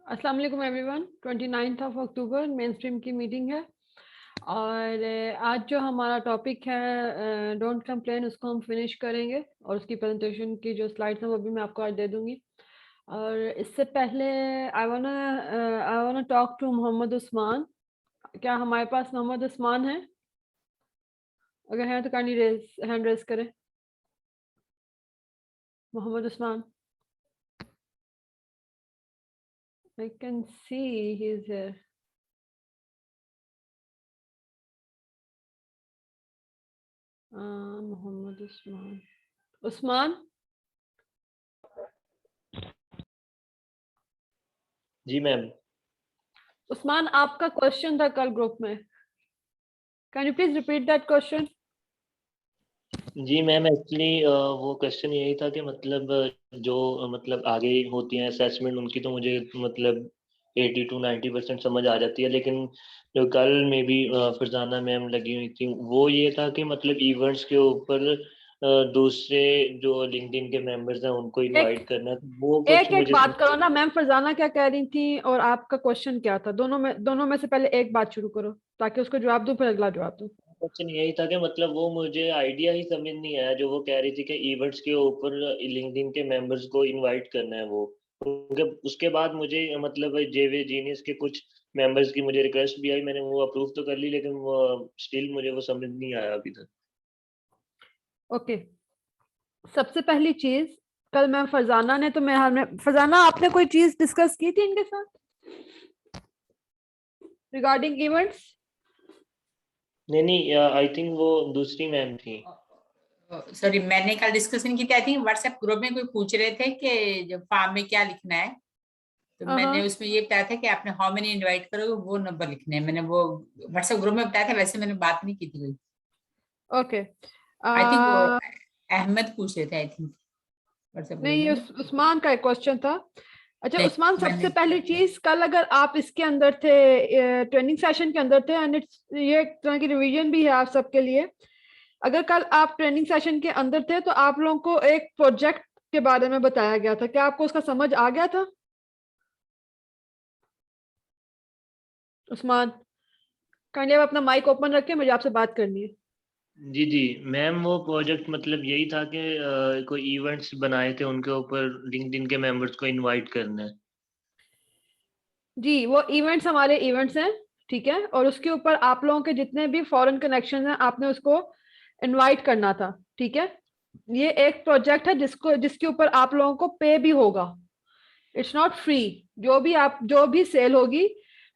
अस्सलाम वालेकुम एवरीवन। 29 अक्टूबर main stream की मीटिंग है और आज जो हमारा टॉपिक है डोंट कंप्लेन, उसको हम फिनिश करेंगे और उसकी प्रेजेंटेशन की जो स्लाइड्स हैं वो भी मैं आपको आज दे दूंगी। और इससे पहले आई वाना टॉक टू मोहम्मद उस्मान। क्या हमारे पास मोहम्मद उस्मान है? अगर है तो काइंडली हैंड रेज करें। Mohammad Usman, I can see he is here. Mohammad Usman, Usman ji ma'am. Usman, आपका क्वेश्चन था कल ग्रुप में। Can you please repeat that question? जी मैम, एक्चुअली वो क्वेश्चन यही था कि मतलब जो मतलब आगे होती हैं असेसमेंट, उनकी तो मुझे मतलब 80 to 90% समझ आ जाती है, लेकिन जो कल में भी फरजाना मैम लगी हुई थी वो ये था कि मतलब इवेंट्स के ऊपर दूसरे जो लिंक्डइन के मेंबर्स हैं उनको एक इनवाइट करना है, तो वो कुछ एक एक मुझे बात करो ना। मैम फरजाना क्या कह रही थी और आपका क्वेश्चन क्या था? दोनों में से पहले एक बात शुरू करो ताकि उसको जवाब दूं, फिर अगला जवाब दूं। क्वेश्चन यही था कि मतलब वो मुझे आइडिया ही समझ नहीं आया जो वो कह रही थी कि इवेंट्स के ऊपर लिंक्डइन के मेंबर्स को इनवाइट करना है वो, क्योंकि उसके बाद मुझे मतलब जेवे जीनियस के कुछ मेंबर्स की मुझे रिक्वेस्ट भी आई, मैंने वो अप्रूव तो कर ली, लेकिन वो स्टिल मुझे वो समझ नहीं आया अभी तक। ओके, सबसे पहली चीज, कल मैम फरजाना ने तो मैं फरजाना, आपने कोई चीज डिस्कस की थी इनके साथ रिगार्डिंग इवेंट्स? नहीं नहीं, आई थिंक वो दूसरी मैम थी। सॉरी, मैंने कल डिस्कशन की थी। आई थिंक व्हाट्सएप ग्रुप में कोई पूछ रहे थे कि जो फॉर्म में क्या लिखना है, तो मैंने उसमें ये बताया था कि आपने हाउ मेनी इनवाइट करोगे वो नंबर लिखने हैं। मैंने वो व्हाट्सएप ग्रुप में बताया था, वैसे मैंने बात नहीं की थी कोई। ओके। आई थिंक वो अहमद पूछ रहे थे, आई थिंक व्हाट्सएप ग्रुप नहीं, ये में। उस्मान का एक क्वेश्चन था। अच्छा नहीं, उस्मान, सबसे मैंने पहली चीज, कल अगर आप इसके अंदर थे, ट्रेनिंग सेशन के अंदर थे, एंड इट्स ये एक तरह की रिवीजन भी है आप सबके लिए। अगर कल आप ट्रेनिंग सेशन के अंदर थे तो आप लोगों को एक प्रोजेक्ट के बारे में बताया गया था। क्या आपको उसका समझ आ गया था? उस्मान, काइंडली आप अपना माइक ओपन रखें, मुझे आपसे बात करनी है। जी जी मैम, वो प्रोजेक्ट मतलब यही था कि कोई इवेंट्स बनाए थे, उनके ऊपर लिंक्डइन के मेंबर्स को इनवाइट करना है। जी, वो इवेंट्स हमारे इवेंट्स हैं, ठीक है, और उसके ऊपर आप लोगों के जितने भी फॉरेन कनेक्शन हैं आपने उसको इनवाइट करना था, ठीक है। ये एक प्रोजेक्ट है जिसके ऊपर आप लोगों को पे भी होगा। It's not free. जो भी सेल होगी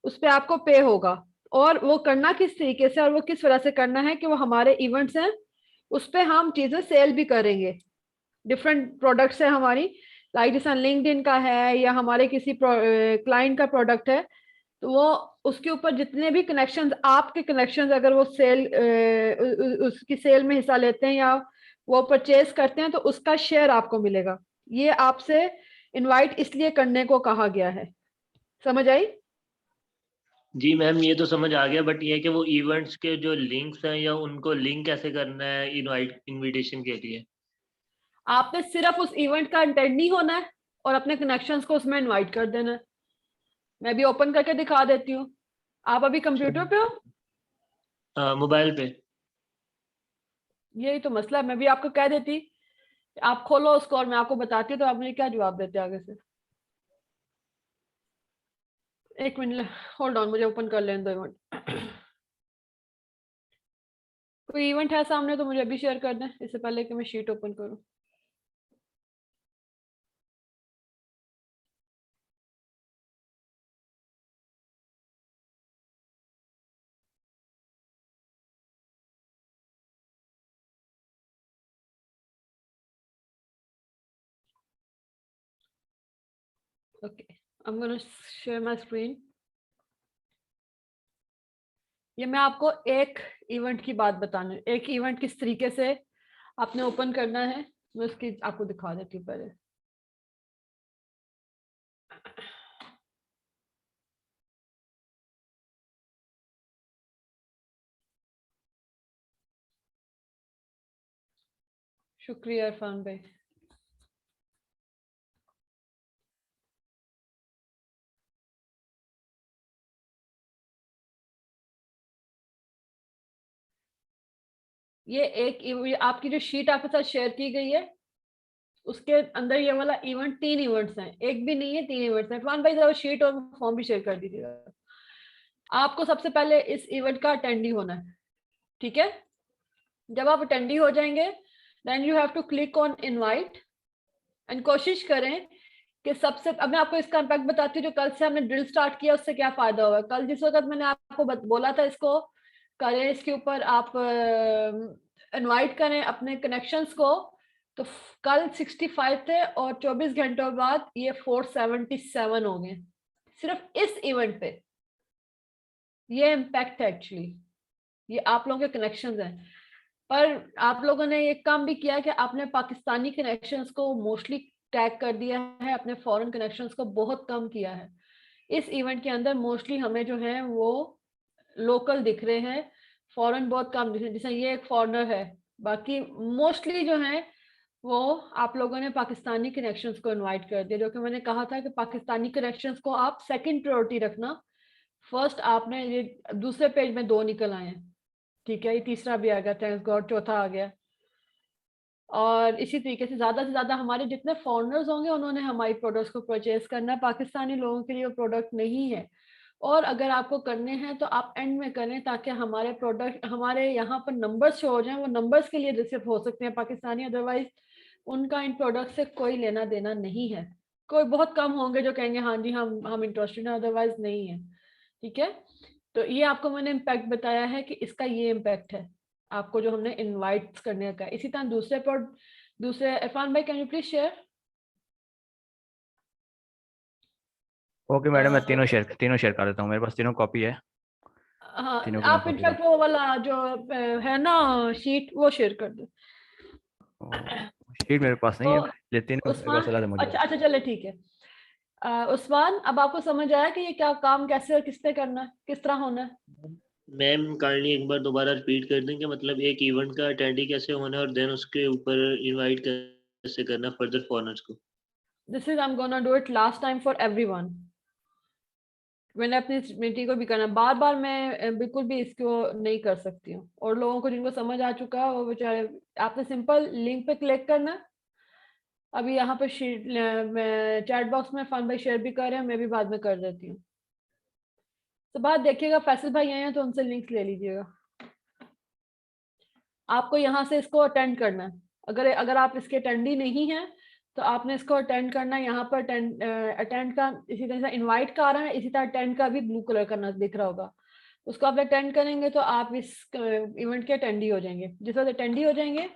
उस पे आपको पे होगा। और वो करना किस तरीके से और वो किस तरह से करना है कि वो हमारे इवेंट्स हैं, उस पे हम चीजें सेल भी करेंगे। डिफरेंट प्रोडक्ट्स है हमारी, लाइक जैसा लिंक्डइन का है या हमारे किसी क्लाइंट का प्रोडक्ट है, तो वो उसके ऊपर जितने भी कनेक्शंस, आपके कनेक्शंस अगर वो उसकी सेल में हिस्सा लेते हैं या वो परचेज करते हैं तो उसका शेयर आपको मिलेगा। ये आपसे इनवाइट इसलिए करने को कहा गया है। समझ आई? जी मैम, ये तो समझ आ गया, बट ये कि वो इवेंट्स के जो लिंक्स हैं या उनको लिंक कैसे करना है इनविटेशन के लिए। आपने सिर्फ उस इवेंट का अटेंड नहीं होना है और अपने कनेक्शंस को उसमें इनवाइट कर देना है। मैं भी ओपन करके दिखा देती हूँ। आप अभी कंप्यूटर पे हो? मोबाइल पे। यही तो मसला है। मैं भी आपको कह देती, आप खोलो उसको और मैं आपको बताती हूँ, तो आप मुझे क्या जवाब देते आगे से? एक मिनट होल्ड ऑन, मुझे ओपन कर लेने दो इवेंट। कोई इवेंट है सामने तो मुझे अभी शेयर कर दें, इससे पहले कि मैं शीट ओपन करूं। Okay, I am gonna share my screen. ये मैं आपको एक इवेंट की बात बताने, एक इवेंट किस तरीके से आपने ओपन करना है, मैं उसकी आपको दिखा देती हूँ पहले। शुक्रिया इरफान भाई। ये आपकी जो शीट आपके साथ शेयर की गई है उसके अंदर ये वाला इवेंट 3 इवेंट्स हैं, एक भी नहीं है 3 इवेंट्स हैं। इरफान भाई जरा शीट और फॉर्म भी शेयर कर दीजिएगा। आपको सबसे पहले इस इवेंट का अटेंडी होना है, ठीक है। जब आप अटेंडी हो जाएंगे then you have to click on invite and कोशिश करें कि सबसे, अब मैं आपको इसका इम्पैक्ट बताती हूँ जो कल से हमने ड्रिल स्टार्ट किया उससे क्या फायदा हुआ। कल जिस वक्त मैंने आपको बोला था इसको करें, इसके ऊपर आप इनवाइट करें अपने कनेक्शंस को, तो कल 65 थे और 24 घंटों बाद ये 477 हो गए सिर्फ इस इवेंट पे। ये इम्पैक्ट है एक्चुअली, ये आप लोगों के कनेक्शंस हैं। पर आप लोगों ने ये काम भी किया कि आपने पाकिस्तानी कनेक्शंस को मोस्टली टैग कर दिया है, अपने फॉरेन कनेक्शंस को बहुत कम किया है। इस इवेंट के अंदर मोस्टली हमें जो है वो लोकल दिख रहे हैं, फॉरेन बहुत कम दिख रहे हैं। जैसे ये एक फॉरेनर है, बाकी मोस्टली जो है वो आप लोगों ने पाकिस्तानी कनेक्शंस को इनवाइट कर दिया, जो कि मैंने कहा था कि पाकिस्तानी कनेक्शंस को आप सेकंड प्रायोरिटी रखना। फर्स्ट आपने ये दूसरे पेज में 2 निकल आए हैं, ठीक है, ये तीसरा भी आ गया, थैंक्स गॉड, चौथा आ गया। और इसी तरीके से ज्यादा हमारे जितने फॉरेनर्स होंगे उन्होंने हमारी प्रोडक्ट्स को परचेज करना है। पाकिस्तानी लोगों के लिए वो प्रोडक्ट नहीं है, और अगर आपको करने हैं तो आप एंड में करें ताकि हमारे प्रोडक्ट, हमारे यहाँ पर नंबर्स शो हो जाएं। वो नंबर्स के लिए रिसिप्ट हो सकते हैं पाकिस्तानी, अदरवाइज उनका इन प्रोडक्ट से कोई लेना देना नहीं है। कोई बहुत कम होंगे जो कहेंगे हाँ जी हम इंटरेस्टेड हैं, अदरवाइज नहीं है, ठीक है। तो ये आपको मैंने इम्पैक्ट बताया है कि इसका ये इम्पैक्ट है आपको जो हमने इनवाइट करने का। इसी तरह दूसरे इरफान भाई can you please share. Okay madam, मैं तीनों शेयर कर देता हूँ, मेरे पास तीनों कॉपी है। हाँ, तीनों की मैं आप कॉपी इनफैक्ट वो वाला जो है ना शीट वो शेयर कर दो। शीट मेरे पास नहीं है, तो ये तीनों मेरे पास उस्मान, अलग मौजूद अच्छा है। अच्छा चले ठीक है। उस्मान, अब आपको समझ आया कि ये क्या काम कैसे और किससे करना है, किस तरह होना है। मैम काइंडली एक बार दोबारा रिपीट कर देंगे, मतलब एक इवेंट का अटेंडी कैसे होना है और देन उसके ऊपर इनवाइट कैसे करना फर्दर फॉरेनर्स को। This is I am gonna do it last time for everyone. मैंने अपनी मीटिंग को भी करना, बार बार मैं बिल्कुल भी इसको नहीं कर सकती हूँ। और लोगों को जिनको समझ आ चुका है वो बेचारे, आपने सिंपल लिंक पे क्लिक करना है। अभी यहाँ पे चैट बॉक्स में फन भाई शेयर भी कर रहे हैं, मैं भी बाद में कर देती हूँ। तो बात देखिएगा, फैसल भाई आए हैं तो उनसे लिंक्स ले लीजिएगा। आपको यहाँ से इसको अटेंड करना है। अगर आप इसके अटेंडी नहीं हैं तो आपने इसको अटेंड करना है। यहाँ पर अटेंड का इसी तरह से इनवाइट का आ रहा है, इसी तरह अटेंड का भी ब्लू कलर का दिख रहा होगा। उसको आप अटेंड करेंगे तो आप इस इवेंट के अटेंडी हो जाएंगे। जिस वक्त अटेंडी हो जाएंगे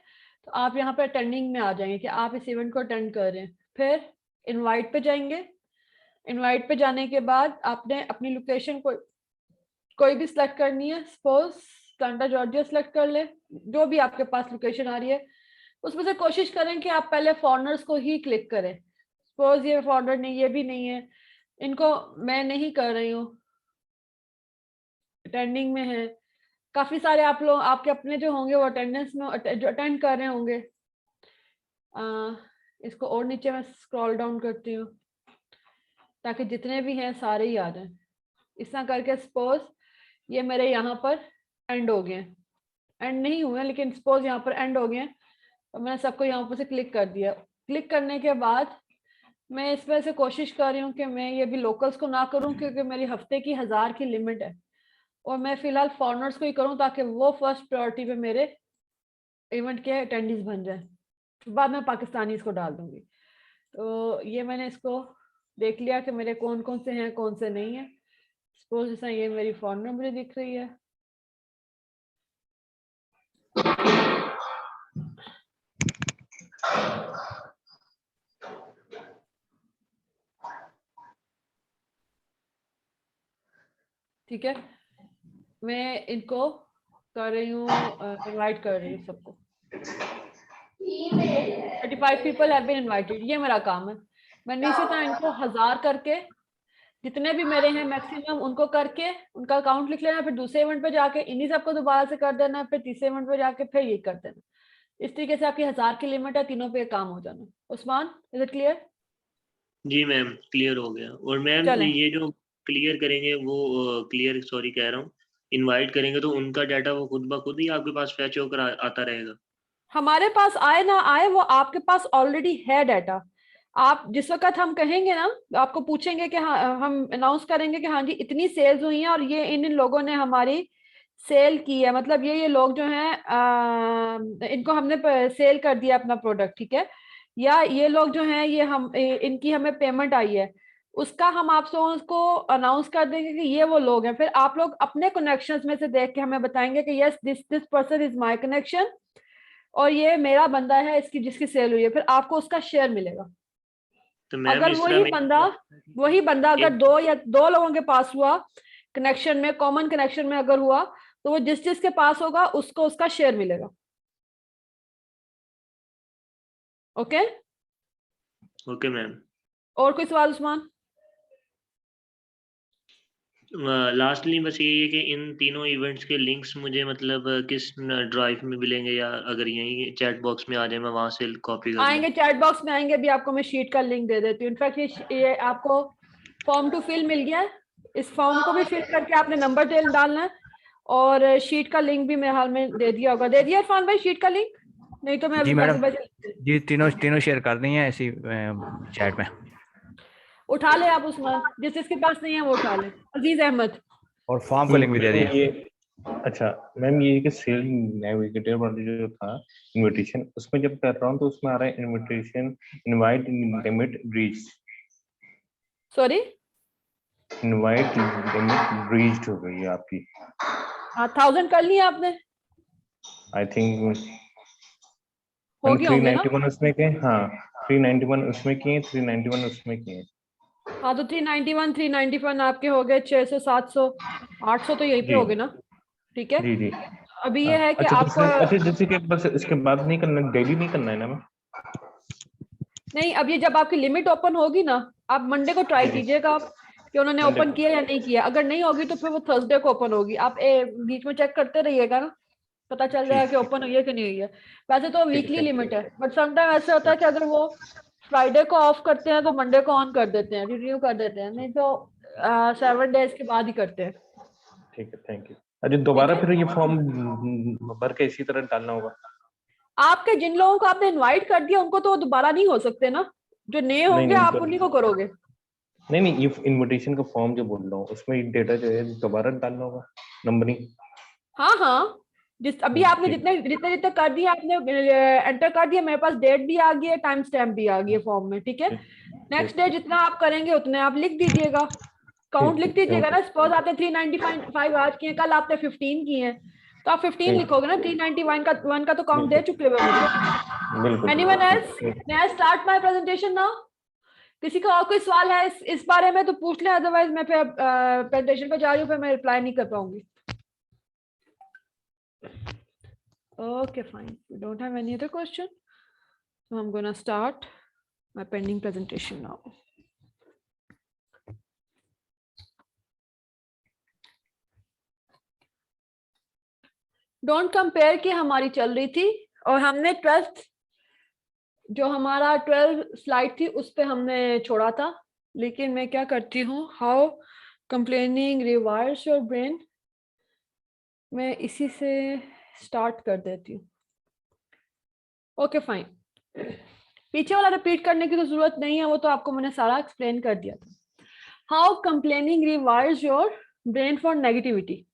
तो आप यहाँ पर अटेंडिंग में आ जाएंगे कि आप इस इवेंट को अटेंड कर रहे हैं। फिर इनवाइट पे जाएंगे। इनवाइट पे जाने के बाद आपने अपनी लोकेशन कोई भी सिलेक्ट करनी है। सपोज अटलांटा जॉर्जिया सिलेक्ट कर ले, जो भी आपके पास लोकेशन आ रही है उसमें से कोशिश करें कि आप पहले फॉरेनर्स को ही क्लिक करें। सपोज ये फॉरेनर नहीं, ये भी नहीं है, इनको मैं नहीं कर रही हूँ, अटेंडिंग में है। काफी सारे आप लोग आपके अपने जो होंगे वो अटेंडेंस में जो अटेंड कर रहे होंगे। इसको और नीचे मैं स्क्रॉल डाउन करती हूँ ताकि जितने भी हैं सारे ही आ जाएं। इस तरह करके सपोज ये मेरे यहाँ पर एंड हो गए, एंड नहीं हुए लेकिन सपोज यहाँ पर एंड हो गए और मैंने सबको यहाँ पर से क्लिक कर दिया। क्लिक करने के बाद मैं इस वजह से कोशिश कर रही हूँ कि मैं ये भी लोकल्स को ना करूँ क्योंकि मेरी हफ्ते की 1000 की लिमिट है, और मैं फिलहाल फॉरेनर्स को ही करूँ ताकि वो फर्स्ट प्रायोरिटी पे मेरे इवेंट के अटेंडीज बन जाए। बाद में पाकिस्तानी इसको डाल दूंगी। तो ये मैंने इसको देख लिया कि मेरे कौन कौन से हैं कौन से नहीं है। सपोज जैसा ये मेरी फॉरेनर मुझे दिख रही है, ठीक है। मैं इनको कर रही हूँ, इनवाइट कर रही हूँ सबको। 35 पीपल हैव बीन इनवाइटेड, ये मेरा काम है। मैंने इसी तरह इनको 1000 करके जितने भी मेरे हैं मैक्सिमम उनको करके उनका अकाउंट लिख लेना, फिर दूसरे इवेंट पे जाके इन्हीं सबको दोबारा से कर देना, फिर तीसरे इवेंट पे जाके फिर ये कर देना। इस तरीके से आपकी 1000 की लिमिट है, तीनों पे काम हो जाना। Usman, is it clear? जी मैम क्लियर हो गया। और मैम चलें। ये जो क्लियर करेंगे वो क्लियर सॉरी कह रहा हूँ, इनवाइट करेंगे तो उनका डाटा वो खुद ब खुद ही आपके पास फैच होकर आता रहेगा? हमारे पास आए ना आए, वो आपके पास ऑलरेडी है डाटा। आप जिस वक्त हम कहेंगे ना, आपको पूछेंगे कि हाँ, हम अनाउंस करेंगे कि हाँ जी इतनी सेल्स हुई हैं और ये इन लोगों ने हमारी सेल की है, मतलब ये लोग जो हैं इनको हमने सेल कर दिया अपना प्रोडक्ट, ठीक है, या ये लोग जो हैं ये हम इनकी हमें पेमेंट आई है, उसका हम आपसे उसको अनाउंस कर देंगे कि ये वो लोग हैं। फिर आप लोग अपने कनेक्शंस में से देख के हमें बताएंगे कि yes this person is my connection और ये मेरा बंदा है इसकी जिसकी सेल हुई है, फिर आपको उसका शेयर मिलेगा। तो मैम अगर इस तरह वही बंदा अगर एक- दो लोगों के पास हुआ कनेक्शन में, कॉमन कनेक्शन में अगर हुआ, तो वो जिस जिसके पास होगा उसको उसका शेयर मिलेगा। Okay okay ma'am. और कोई सवाल उस्मान? लास्टली बस यही है कि इन तीनों इवेंट्स के लिंक्स मुझे मतलब किस ड्राइव में मिलेंगे, या अगर यहीं चैट बॉक्स में आ जाए मैं वहां से कॉपी कर लूँ? आएंगे चैट बॉक्स में आएंगे, भी आपको मैं शीट का लिंक दे देती हूँ। इनफैक्ट ये आपको फॉर्म टू फिल मिल गया है, इस फॉर्म को भी फिल करके आपने नंबर डालना है और शीट का लिंक भी मेरे हाल में दे दिया होगा। दे दिया इरफान भाई शीट का लिंक? नहीं तो मैं जी अभी मैडम, जी तीनों शेयर कर दी हैं ऐसी चैट में। उठा ले आप उस्मान, जिस जिसके पास नहीं है वो उठा ले। अजीज अहमद और फॉर्म का लिंक भी दे दिया। ये अच्छा मैम, ये कि सेल नेविगेटर वाला जो था इनविटेशन, उसमें जब कर रहा हूँ तो उसमें आ रहा है invitation invite limit breach, sorry invite limit breached हो गई है आपकी। 1000 कर लिया आपने? आई थिंक हो गया होंगे ना? 391 उसमें के, हाँ 391 उसमें किए, 391 उसमें किए। हाँ तो 391 391 आपके हो गए, 600 700 800 तो यहीं पे जी हो गए ना, ठीक है। जी जी। अभी हाँ, ये है कि अच्छा तो आपको अच्छा जैसे कि बस इसके बाद नहीं करना, डेली नहीं करना है ना मैम? नहीं, अब ये जब आपकी लिमिट ओपन होगी ना, आप मंडे को ट्राई जी, जी। कीजिएगा आप कि उन्होंने Monday ओपन को। किया या नहीं किया। अगर नहीं होगी तो फिर वो थर्सडे को ओपन होगी। आप बीच में चेक करते रहिएगा ना, पता चल जाएगा कि ओपन हुई है कि नहीं हुई है। वैसे तो ठीक वीकली है। लिमिट है, बट समटाइम ऐसा होता है कि अगर वो फ्राइडे को ऑफ करते हैं तो मंडे को ऑन कर देते हैं, रिन्यू कर देते हैं, नहीं तो 7 डेज के बाद ही करते हैं। ठीक है, थैंक यू। अरे दोबारा फिर ये फॉर्म भर के इसी तरह डालना होगा? आपके जिन लोगों को आपने इनवाइट कर दिया उनको तो दोबारा नहीं हो सकते ना, जो नए नहीं होंगे नहीं आप उन्हीं को करोगे। नहीं, ये इनविटेशन का फॉर्म जो बोल रहा हूँ उसमें डेटा जो है दोबारा डालना होगा, नंबरिंग। हाँ हाँ, जिस अभी आपने ठीक। जितने जितने जितने कर दिया आपने एंटर कर दिया, मेरे पास डेट भी आ गई है, टाइम स्टैम्प भी आ गई है फॉर्म में, ठीक है। ठीक, नेक्स्ट ठीक, डे जितना आप करेंगे उतने आप लिख दीजिएगा, काउंट लिख ठीक, दीजिएगा thank ना। सपोज आपने 395 आज किए, कल आपने 15 किए हैं, तो आप 15 ठीक। लिखोगे ना। 391 का 1 का तो काउंट दे बिल्कुल चुके हो मुझे। बिल्कुल एनीवन एल्स? ठीक। मैं स्टार्ट माय प्रेजेंटेशन नाउ। किसी का और कोई सवाल है इस बारे में तो पूछ ले, अदरवाइज मैं फिर प्रेजेंटेशन पे जा रही हूँ, फिर मैं रिप्लाई नहीं कर पाऊंगी। Okay, fine. We don't have any other question. So I'm going to start my pending presentation now. Don't compare कि हमारी चल रही थी और हमने 12th जो हमारा 12 स्लाइड थी उस पे हमने छोड़ा था। लेकिन मैं क्या करती हूँ, how complaining rewires your brain, मैं इसी से स्टार्ट कर देती हूँ। ओके फाइन, पीछे वाला रिपीट करने की तो जरूरत नहीं है, वो तो आपको मैंने सारा एक्सप्लेन कर दिया था। How complaining rewires your brain for negativity.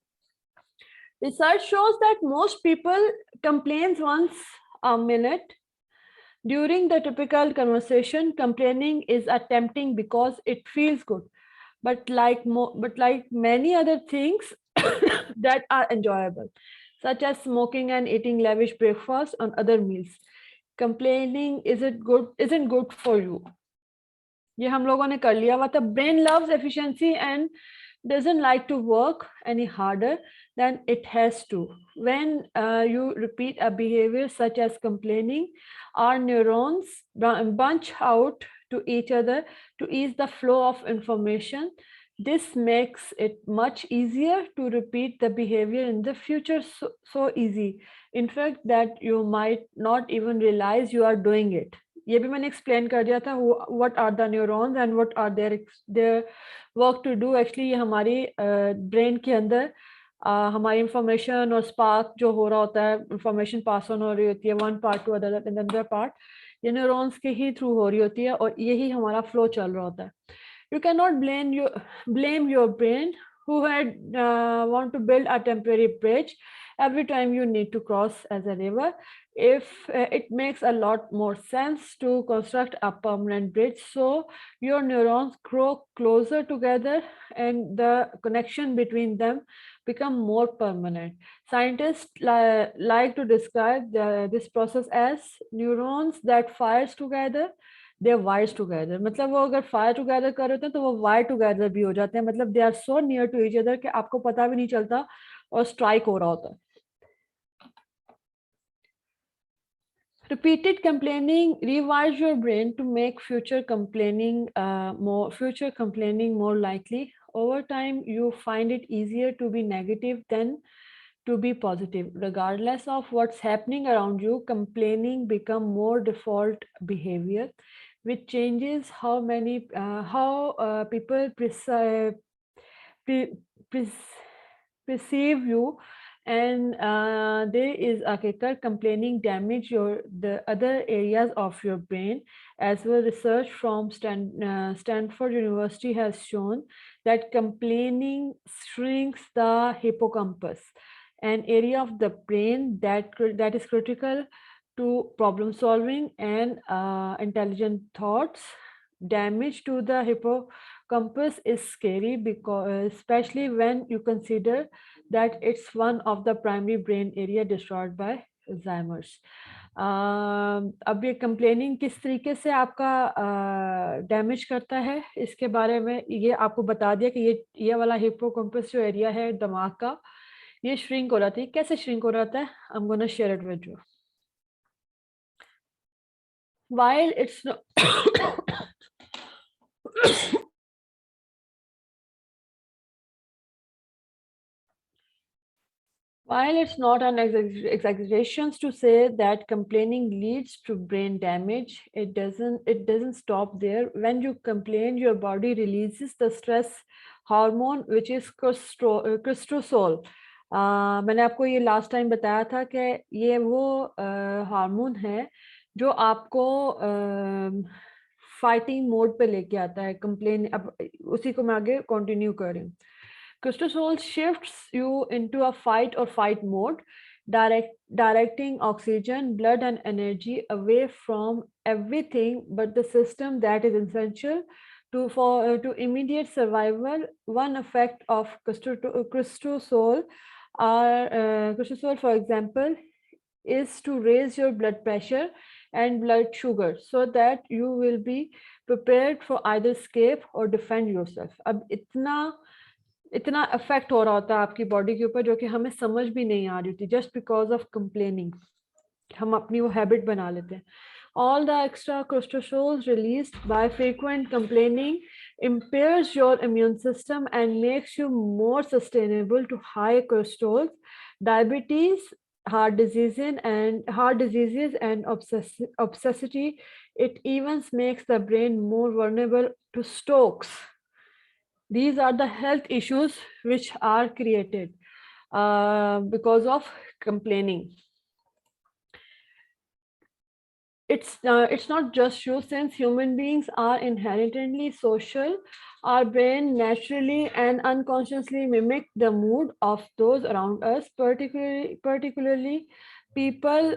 Research shows that most people complains once a minute. During the typical conversation, complaining is tempting because it feels good. But like many other things that are enjoyable, such as smoking and eating lavish breakfast on other meals, complaining isn't good for you. ये हम लोगों ने कर लिया हुआ था. Brain loves efficiency and doesn't like to work any harder than it has to. When you repeat a behavior such as complaining, our neurons bunch out to each other to ease the flow of information. This makes it much easier to repeat the behavior in the future, so easy, in fact, that you might not even realize you are doing it. ये भी मैंने explain कर दिया था, what are the neurons and what are their work to do. Actually ये हमारी brain के अंदर हमारी इंफॉर्मेशन और स्पार्क जो हो रहा होता है, इंफॉर्मेशन पास ऑन हो रही होती है one part two other part, ये न्यूरॉन्स के ही थ्रू हो रही होती है और यही हमारा फ्लो चल रहा होता है. You cannot blame your brain who had want to build a temporary bridge every time you need to cross as a river. If it makes a lot more sense to construct a permanent bridge, so your neurons grow closer together and the connection between them become more permanent. Scientists like to describe this process as neurons that fires together, they are wires together. मतलब वो अगर fire together कर रहे थे तो वो wire together भी हो जाते हैं. मतलब they are so near to each other कि आपको पता भी नहीं चलता और स्ट्राइक हो रहा होता है. Repeated complaining rewires your brain to make future complaining more likely. Over time, you find it easier to be negative than to be positive. Regardless of what's happening around you, complaining become more default behavior, which changes how people perceive you. And there is a kicker: complaining damage the other areas of your brain. As well, research from Stanford University has shown that complaining shrinks the hippocampus, an area of the brain that is critical to problem solving and intelligent thoughts. Damage to the hippocampus is scary, because especially when you consider that it's one of the primary brain area destroyed by Alzheimer's. अब ये complaining किस तरीके से आपका damage करता है, इसके बारे में ये आपको बता दिया कि ये वाला हिप्पोकैम्पस जो एरिया है दिमाग का, ये श्रिंक हो रहा था. कैसे श्रिंक हो रहा था? आई am gonna share it with you. While it's not While it's not an exaggeration to say that complaining leads to brain damage, it doesn't stop there. When you complain, your body releases the stress hormone, which is cortisol. मैंने आपको ये last time बताया था कि ये वो hormone है जो आपको फाइटिंग मोड पे लेके आता है. कंप्लेन, अब उसी को मैं आगे कंटिन्यू कर रही हूँ. Cortisol shifts you into a fight or fight mode, directing oxygen, blood, and energy away from everything but the system that is essential to immediate survival. One effect of cortisol, for example, is to raise your blood pressure and blood sugar so that you will be prepared for either escape or defend yourself. अब इतना effect हो रहा होता है आपकी body के ऊपर जो कि हमें समझ भी नहीं आ रही होती, जस्ट बिकॉज ऑफ कंप्लेनिंग. हम अपनी वो हैबिट बना लेते हैं. All the extra cortisols released by frequent complaining impairs your immune system and makes you more susceptible to high cholesterol, diabetes, heart diseases, and obesity. It even makes the brain more vulnerable to strokes. These are the health issues which are created because of complaining. It's not just you. Since human beings are inherently social, our brain naturally and unconsciously mimic the mood of those around us, particularly people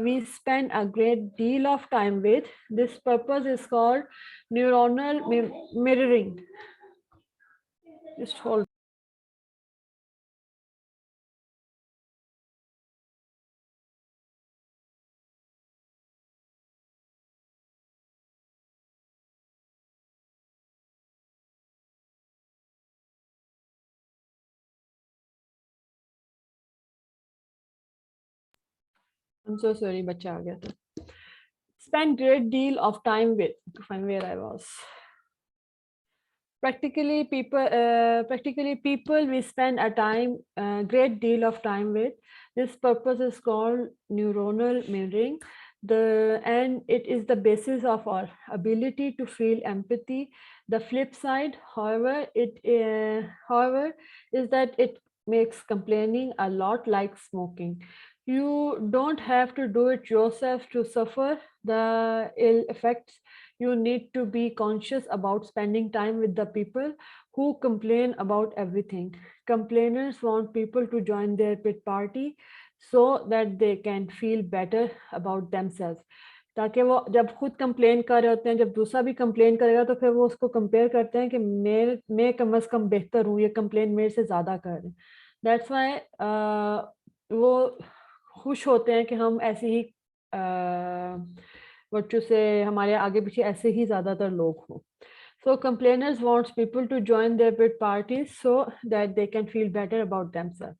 we spend a great deal of time with. This purpose is called neuronal mirroring. Just hold. I'm so sorry, बच्चा आ गया था. Spend great deal of time with, to find where I was. Practically people we spend a great deal of time with. This purpose is called neuronal mirroring. And it is the basis of our ability to feel empathy. The flip side, however, is that makes complaining a lot like smoking. You don't have to do it yourself to suffer the ill effects. You need to be conscious about spending time with the people who complain about everything. Complainers want people to join their pit party so that they can feel better about themselves. ताकि वो जब खुद complain कर रहे होते हैं, जब दूसरा भी कंप्लेन करेगा तो फिर वो उसको कंपेयर करते हैं कि मैं कम से कम बेहतर हूँ, ये कंप्लेन मेरे से ज़्यादा कर रहे हैं. दैट्स वाई वो खुश होते हैं कि हम ऐसे ही बच्चों से हमारे आगे पीछे ऐसे ही ज़्यादातर लोग हों. So complainers wants people to join their pit parties so that they can feel better about themselves.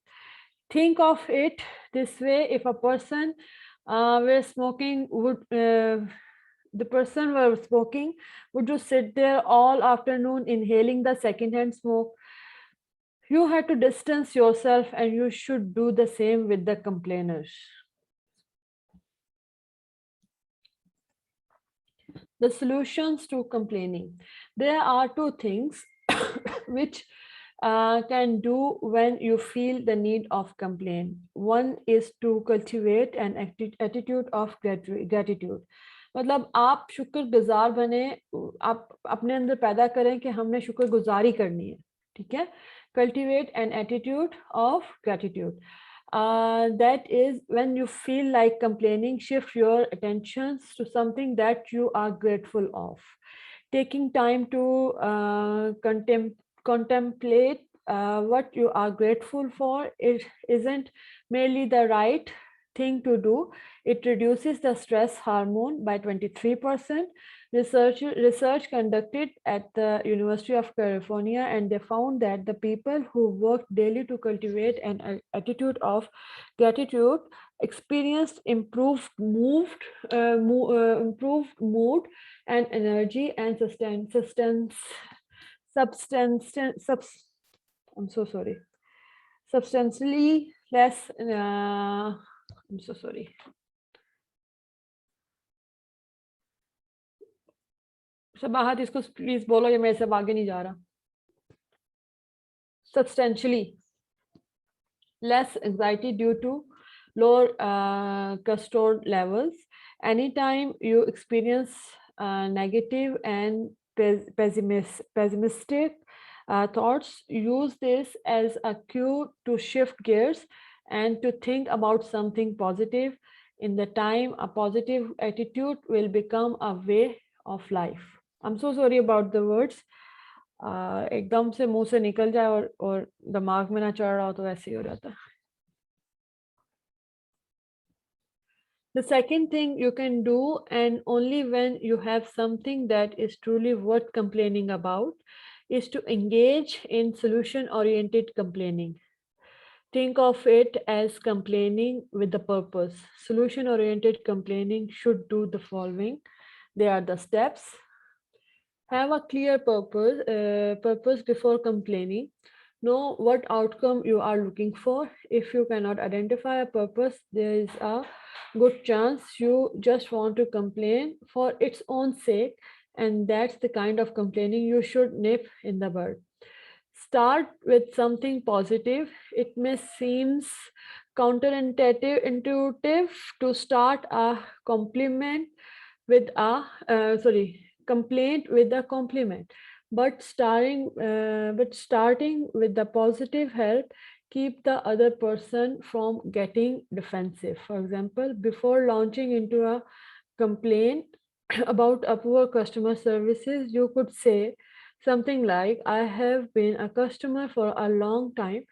Think of it this way: if a person were smoking, the person were smoking, would you sit there all afternoon inhaling the secondhand smoke? You have to distance yourself, and you should do the same with the complainers. The solutions to complaining. There are two things which can do when you feel the need of complaint. One is to cultivate an attitude of gratitude. मतलब आप शुक्रगुजार बने, आप अपने अंदर पैदा करें कि हमने शुक्रगुजारी करनी है, ठीक है? Cultivate an attitude of gratitude. That is, when you feel like complaining, shift your attentions to something that you are grateful of. Taking time to contemplate what you are grateful for, it isn't merely the right thing to do. It reduces the stress hormone by 23%. Research conducted at the University of California, and they found that the people who worked daily to cultivate an attitude of gratitude experienced improved mood and energy and substantially less. I'm so sorry. शबाहत इसको please बोलो, ये मेरे से आगे नहीं जा रहा. Substantially less anxiety due to lower cortisol levels. Anytime you experience negative and pessimistic thoughts, use this as a cue to shift gears and to think about something positive. In the time, a positive attitude will become a way of life. I'm so sorry about the words. एकदम से मुंह से निकल जाए और दिमाग में ना चढ़ रहा हो तो ऐसे ही हो जाता है. The second thing you can do, and only when you have something that is truly worth complaining about, is to engage in solution-oriented complaining. Think of it as complaining with a purpose. Solution-oriented complaining should do the following. They are the steps. Have a clear purpose before complaining. Know what outcome you are looking for. If you cannot identify a purpose, there is a good chance you just want to complain for its own sake, and that's the kind of complaining you should nip in the bud. Start with something positive. It may seem counterintuitive to start a complaint with a compliment, but starting with the positive help keep the other person from getting defensive. For example, before launching into a complaint about a poor customer services, you could say something like, I have been a customer for a long time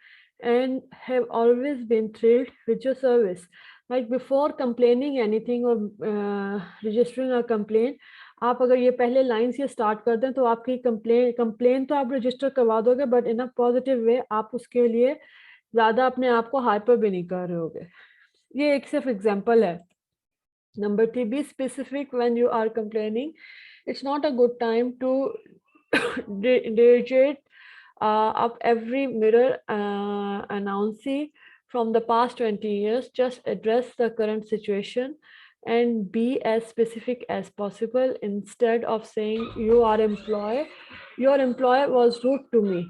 and have always been thrilled with your service. Like before complaining anything or registering a complaint, आप अगर ये पहले line से start कर दें तो आपकी complain तो आप रजिस्टर करवा दोगे, but in a positive way आप उसके लिए ज़्यादा अपने आप को हाइपर भी नहीं कर रहे होगे. ये एक सिर्फ एग्जांपल है. Number 3, be specific when you are complaining. It's not a good time to digest up every mirror announcee from the past 20 years. Just address the current situation and be as specific as possible. Instead of saying your employer was rude to me,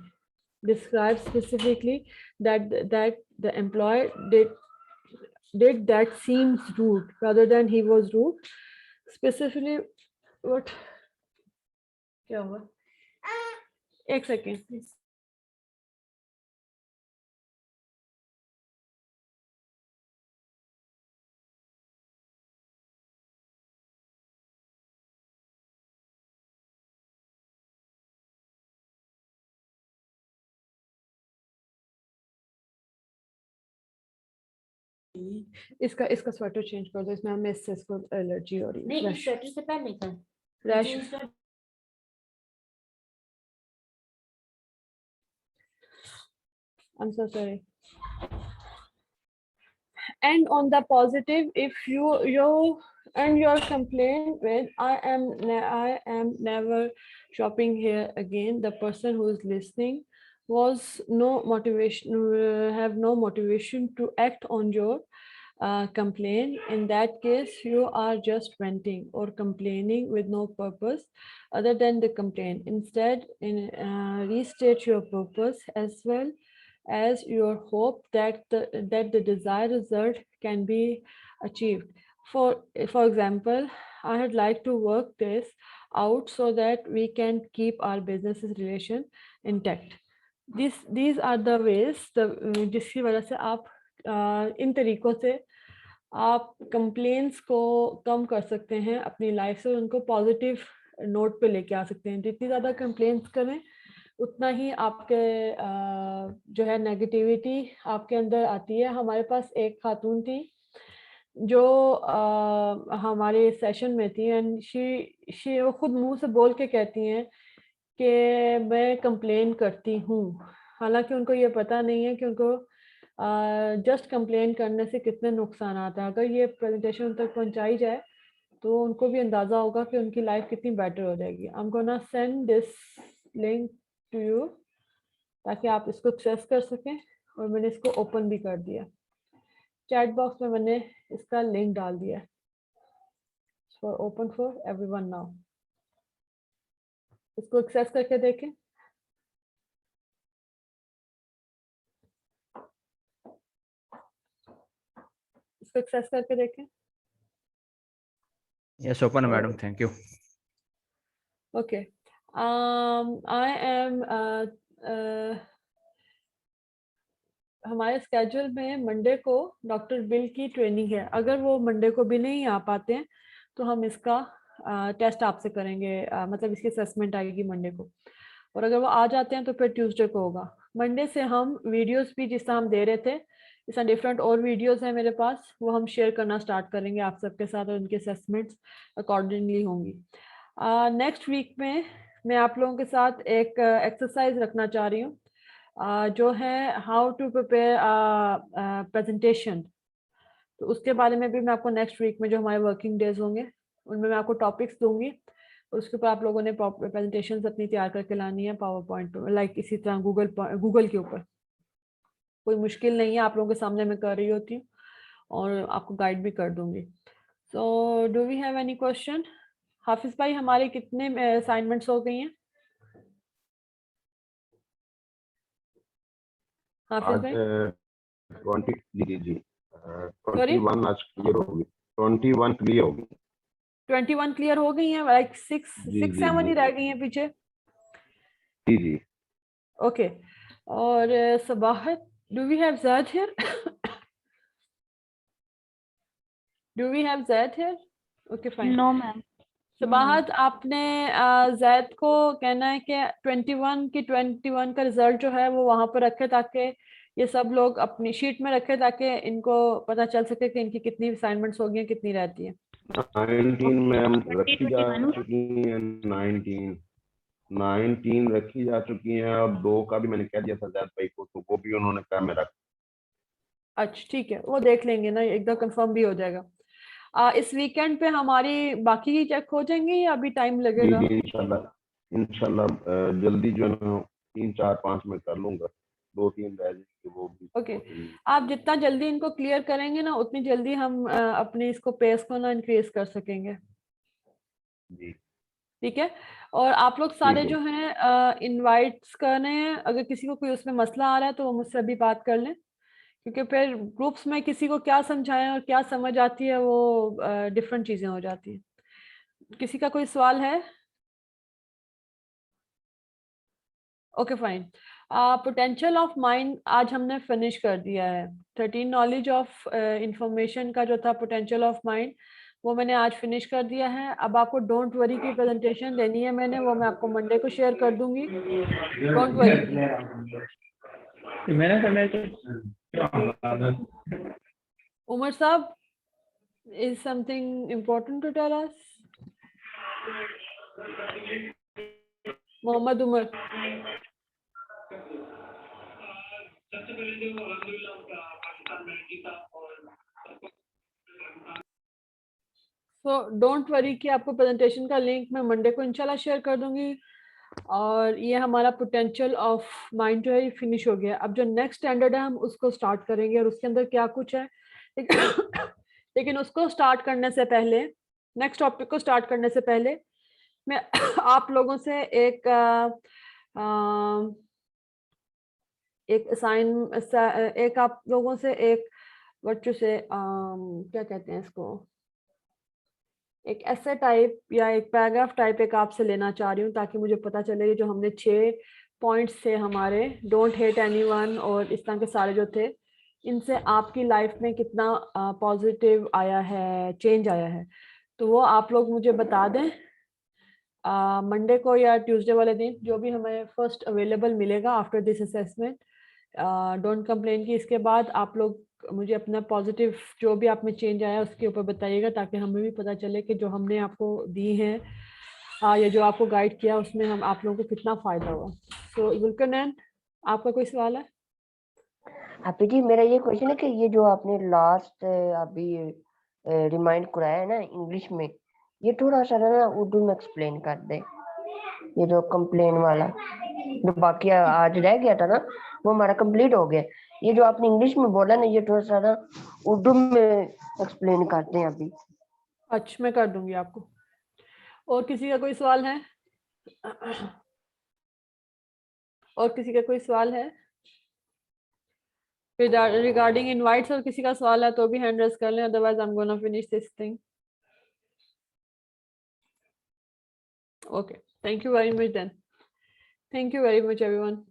describe specifically that the employee did that seems rude rather than he was rude. Specifically, what? क्या हुआ? एक second please. इसका sweater change कर दो, इसमें हमें इससे इसको एलर्जी हो रही है. नहीं, इस स्वेटर से पहले का rash. I'm so sorry. And on the positive, if you and your complaint with I am never shopping here again, the person who is listening was no motivation, have no motivation to act on your complaint. In that case, you are just venting or complaining with no purpose other than the complaint. Instead, restate your purpose as well as your hope that the desired result can be achieved. For example, I would like to work this out so that we can keep our business's relation intact. These are the ways जिसकी वजह से आप इन तरीकों से आप complaints को कम कर सकते हैं अपनी लाइफ से, उनको पॉजिटिव नोट पे लेके आ सकते हैं. जितनी ज़्यादा कंप्लेंट्स करें उतना ही आपके जो है नेगेटिविटी आपके अंदर आती है. हमारे पास एक खातून थी जो हमारे सेशन में थी एंड शी वो खुद मुंह से बोल के कहती हैं कि मैं कंप्लेन करती हूँ, हालांकि उनको ये पता नहीं है कि उनको जस्ट कंप्लेन करने से कितने नुकसान आता है. अगर ये प्रेजेंटेशन उन तक पहुँचाई जाए तो उनको भी अंदाज़ा होगा कि उनकी लाइफ कितनी बेटर हो जाएगी. I am gonna send this link to you ताकि आप इसको एक्सेस कर सकें, और मैंने इसको ओपन भी कर दिया. चैट बॉक्स में मैंने इसका लिंक डाल दिया है for open for everyone now. इसको एक्सेस करके देखें. इसको एक्सेस करके देखें. Yes open madam, thank you. Okay. I am हमारे स्केड्यूल में मंडे को डॉक्टर बिल की ट्रेनिंग है. अगर वो मंडे को भी नहीं आ पाते हैं तो हम इसका टेस्ट आपसे करेंगे, मतलब इसकी असेसमेंट आएगी मंडे को, और अगर वो आ जाते हैं तो फिर ट्यूसडे को होगा. मंडे से हम वीडियोस भी जिस तरह हम दे रहे थे, इस तरह डिफरेंट और वीडियोस हैं मेरे पास, वो हम शेयर करना स्टार्ट करेंगे आप सबके साथ, और उनके असेसमेंट्स अकॉर्डिंगली होंगी. नेक्स्ट वीक में मैं आप लोगों के साथ एक एक्सरसाइज रखना चाह रही हूँ जो है हाउ टू प्रिपेयर प्रेजेंटेशन. तो उसके बारे में भी मैं आपको नेक्स्ट वीक में जो हमारे वर्किंग डेज होंगे उनमें मैं आपको टॉपिक्स दूंगी, और उसके ऊपर आप लोगों ने प्रेजेंटेशन अपनी तैयार करके लानी है पावर पॉइंट पे, लाइक इसी तरह गूगल के ऊपर. कोई मुश्किल नहीं है, आप लोगों के सामने मैं कर रही होती हूँ और आपको गाइड भी कर दूंगी. So do we have any question? Hafiz भाई, हमारे कितने असाइनमेंट्स हो गई हैं? हाफिज भाई 20 जी Sorry? 21 आज क्लियर होगी. 21 क्लियर होगी. 21 क्लियर हो गई हैं, लाइक 6-7 ही रह गई हैं पीछे. जी जी. ओके. और Sabahat, do we have Zaid here? Do we have Zaid here? Okay fine. No ma'am. Sabahat, आपने ज़ैद को कहना है कि 21 का रिजल्ट जो है वो वहां पर रखे, ताकि ये सब लोग अपनी शीट में रखे, ताकि इनको पता चल सके कि इनकी कितनी असाइनमेंट्स हो गई हैं, कितनी रहती हैं. 19 मैम रखी जा चुकी हैं. 19 रखी जा चुकी हैं. अब 2 का भी मैंने कह दिया था ज़ैद भाई को, तो वो भी उन्होंने कहा मैं रख. अच्छा ठीक है, वो देख लेंगे ना, एकदम कंफर्म भी हो जाएगा. इस वीकेंड पे हमारी बाकी की चेक हो जाएंगी या अभी टाइम लगेगा? जी इंशाल्लाह जल्दी जो है 3, 4, 5 में कर लूंगा. 2-3 रह जाएंगे वो भी. ओके. आप जितना जल्दी इनको क्लियर करेंगे ना, उतनी जल्दी हम अपने इसको पेस को ना इंक्रीज कर सकेंगे. जी. ठीक है। और आप लोग सारे ठीक जो हैं इनवाइट्स करने हैं, अगर किसी को कोई उसमें मसला आ रहा है तो वो मुझसे अभी बात कर लें, क्योंकि फिर ग्रुप्स में किसी को क्या समझाएं और क्या समझ आती है वो डिफरेंट चीजें हो जाती हैं। किसी का कोई सवाल है? Okay fine. Potential of mind आज हमने फिनिश कर दिया है। 13 नॉलेज ऑफ इंफॉर्मेशन का जो था पोटेंशियल ऑफ माइंड, वो मैंने आज फिनिश कर दिया है। अब आपको डोंट वरी की प्रेजेंटेशन देनी है मैंने, वो मैं आपको मंडे को शेयर कर दूंगी। Don't worry. उमर साहब, is something important to tell us? Mohammad Umar. So don't worry कि आपको प्रेजेंटेशन का लिंक मैं मंडे को इंशाल्लाह शेयर कर दूंगी। और ये हमारा पोटेंशियल ऑफ माइंड जो है फिनिश हो गया। अब जो नेक्स्ट स्टैंडर्ड है हम उसको स्टार्ट करेंगे और उसके अंदर क्या कुछ है लेकिन उसको स्टार्ट करने से पहले, नेक्स्ट टॉपिक को स्टार्ट करने से पहले मैं आप लोगों से एक आप लोगों से एक बच्चों से क्या कहते हैं इसको, एक ऐसे टाइप या एक पैराग्राफ टाइप एक आपसे लेना चाह रही हूँ, ताकि मुझे पता चले ये जो हमने 6 पॉइंट्स थे हमारे, डोंट हेट एनीवन और इस तरह के सारे जो थे, इनसे आपकी लाइफ में कितना पॉजिटिव आया है, चेंज आया है। तो वो आप लोग मुझे बता दें मंडे को या ट्यूसडे वाले दिन, जो भी हमें फर्स्ट अवेलेबल मिलेगा after this assessment. Don't complain की इसके बाद आप लोग मुझे अपना पॉजिटिव जो भी आप में चेंज आया उसके ऊपर बताइएगा, ताकि हमें भी पता चले कि जो हमने आपको दी है या जो आपको गाइड किया उसमें हम आप लोगों को कितना फ़ायदा हुआ। तो जुल्करनैन, आपका कोई सवाल है? आपी जी, मेरा ये क्वेश्चन है कि ये जो आपने लास्ट अभी रिमाइंड कराया है ना इंग्लिश में, ये थोड़ा सा ना उर्दू में एक्सप्लेन कर दे। ये जो कंप्लेन वाला जो बाकी आज रह गया था ना, वो हमारा कंप्लीट हो गया। ये जो आपने इंग्लिश में बोला ना, ये थोड़ा सा ना उर्दू में एक्सप्लेन करते हैं अभी। अच्छा, मैं कर दूंगी आपको। और किसी का कोई सवाल है? और किसी का कोई सवाल है रिगार्डिंग इनवाइट्स? और किसी का सवाल है तो भी हैंड रेज कर लें, otherwise I am gonna finish this thing. Okay, thank you very much then. Thank you very much everyone.